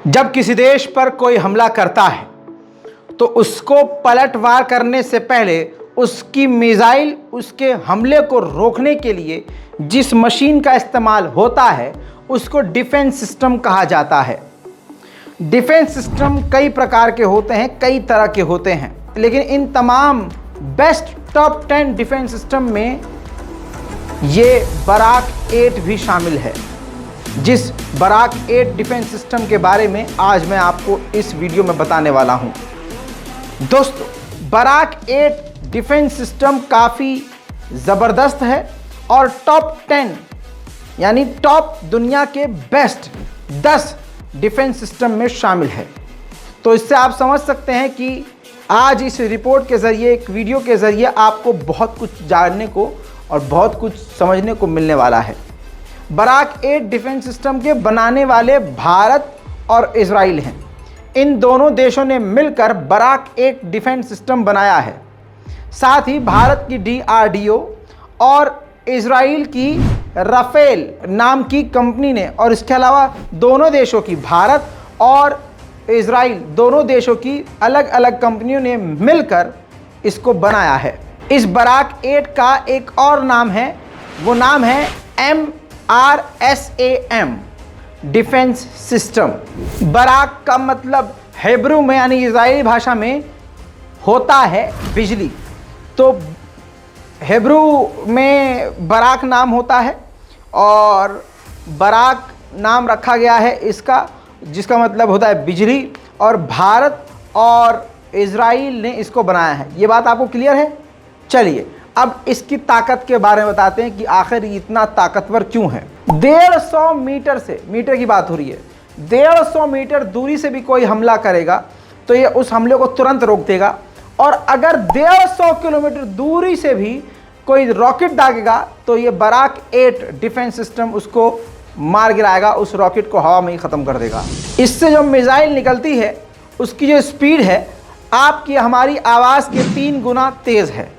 जब किसी देश पर कोई हमला करता है तो उसको पलटवार करने से पहले उसकी मिसाइल उसके हमले को रोकने के लिए जिस मशीन का इस्तेमाल होता है उसको डिफेंस सिस्टम कहा जाता है। डिफेंस सिस्टम कई प्रकार के होते हैं, कई तरह के होते हैं, लेकिन इन तमाम बेस्ट टॉप 10 डिफेंस सिस्टम में ये बराक 8 भी शामिल है। जिस बराक 8 डिफेंस सिस्टम के बारे में आज मैं आपको इस वीडियो में बताने वाला हूं। दोस्तों, बराक 8 डिफेंस सिस्टम काफ़ी ज़बरदस्त है और टॉप 10 यानी टॉप दुनिया के बेस्ट 10 डिफेंस सिस्टम में शामिल है। तो इससे आप समझ सकते हैं कि आज इस रिपोर्ट के ज़रिए, एक वीडियो के ज़रिए आपको बहुत कुछ जानने को और बहुत कुछ समझने को मिलने वाला है। बराक 8 डिफेंस सिस्टम के बनाने वाले भारत और इजराइल हैं। इन दोनों देशों ने मिलकर बराक 8 डिफेंस सिस्टम बनाया है। साथ ही भारत की DRDO और इजराइल की राफेल नाम की कंपनी ने, और इसके अलावा दोनों देशों की, भारत और इजराइल दोनों देशों की अलग अलग कंपनियों ने मिलकर इसको बनाया है। इस बराक 8 का एक और नाम है, वो नाम है MRSAM डिफेंस सिस्टम। बराक का मतलब हिब्रू में यानी इजरायली भाषा में होता है बिजली। तो हिब्रू में बराक नाम होता है और बराक नाम रखा गया है इसका, जिसका मतलब होता है बिजली, और भारत और इजराइल ने इसको बनाया है। ये बात आपको क्लियर है? चलिए अब इसकी ताकत के बारे में बताते हैं कि आखिर इतना ताकतवर क्यों है। 150 मीटर से, मीटर की बात हो रही है, 150 मीटर दूरी से भी कोई हमला करेगा तो ये उस हमले को तुरंत रोक देगा, और अगर 150 किलोमीटर दूरी से भी कोई रॉकेट दागेगा तो ये बराक 8 डिफेंस सिस्टम उसको मार गिराएगा, उस रॉकेट को हवा में ही ख़त्म कर देगा। इससे जो मिसाइल निकलती है उसकी जो स्पीड है आपकी हमारी आवाज़ के 3 गुना तेज़ है।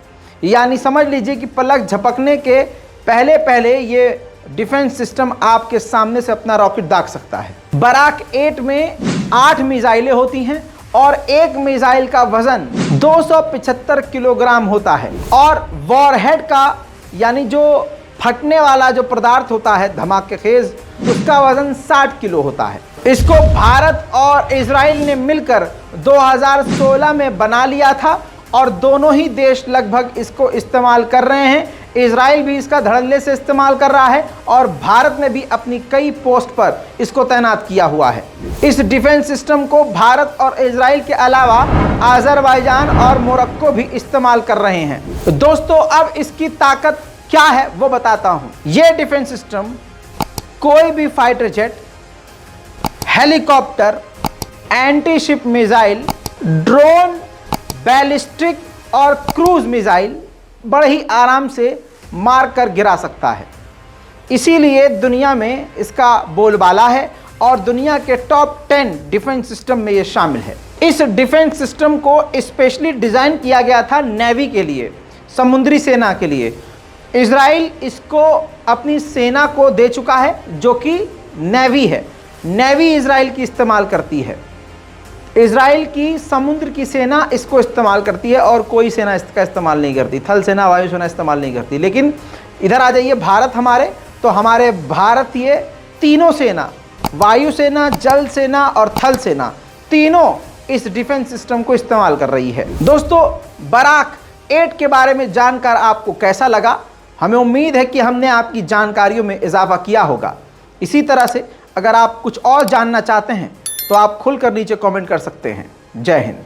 यानी समझ लीजिए कि पलक झपकने के पहले पहले ये डिफेंस सिस्टम आपके सामने से अपना रॉकेट दाग सकता है। बराक 8 में 8 मिसाइलें होती हैं और एक मिसाइल का वजन 275 किलोग्राम होता है, और वॉरहेड का यानी जो फटने वाला जो पदार्थ होता है, धमाकेखेज, उसका वजन 60 किलो होता है। इसको भारत और इजराइल ने मिलकर 2016 में बना लिया था और दोनों ही देश लगभग इसको इस्तेमाल कर रहे हैं। इजराइल भी इसका धड़ल्ले से इस्तेमाल कर रहा है और भारत ने भी अपनी कई पोस्ट पर इसको तैनात किया हुआ है। इस डिफेंस सिस्टम को भारत और इजराइल के अलावा अजरबैजान और मोरक्को भी इस्तेमाल कर रहे हैं। तो दोस्तों, अब इसकी ताकत क्या है वो बताता हूं। ये डिफेंस सिस्टम कोई भी fighter jet, helicopter, anti ship missile, drone, ballistic और क्रूज मिसाइल बड़े ही आराम से मार कर गिरा सकता है। इसीलिए दुनिया में इसका बोलबाला है और दुनिया के टॉप 10 डिफेंस सिस्टम में ये शामिल है। इस डिफेंस सिस्टम को स्पेशली डिज़ाइन किया गया था नेवी के लिए, समुद्री सेना के लिए। इजराइल इसको अपनी सेना को दे चुका है जो कि नेवी है। नेवी इजराइल की इस्तेमाल करती है। इजराइल की समुद्र की सेना इसको इस्तेमाल करती है और कोई सेना इसका इस्तेमाल नहीं करती। थल सेना, वायु सेना इस्तेमाल नहीं करती। लेकिन इधर आ जाइए भारत हमारे, तो हमारे भारतीय तीनों सेना, वायु सेना, जल सेना और थल सेना, तीनों इस डिफेंस सिस्टम को इस्तेमाल कर रही है। दोस्तों, बराक 8 के बारे में जानकर आपको कैसा लगा? हमें उम्मीद है कि हमने आपकी जानकारियों में इजाफा किया होगा। इसी तरह से अगर आप कुछ और जानना चाहते हैं तो आप खुलकर नीचे कमेंट कर सकते हैं। जय हिंद।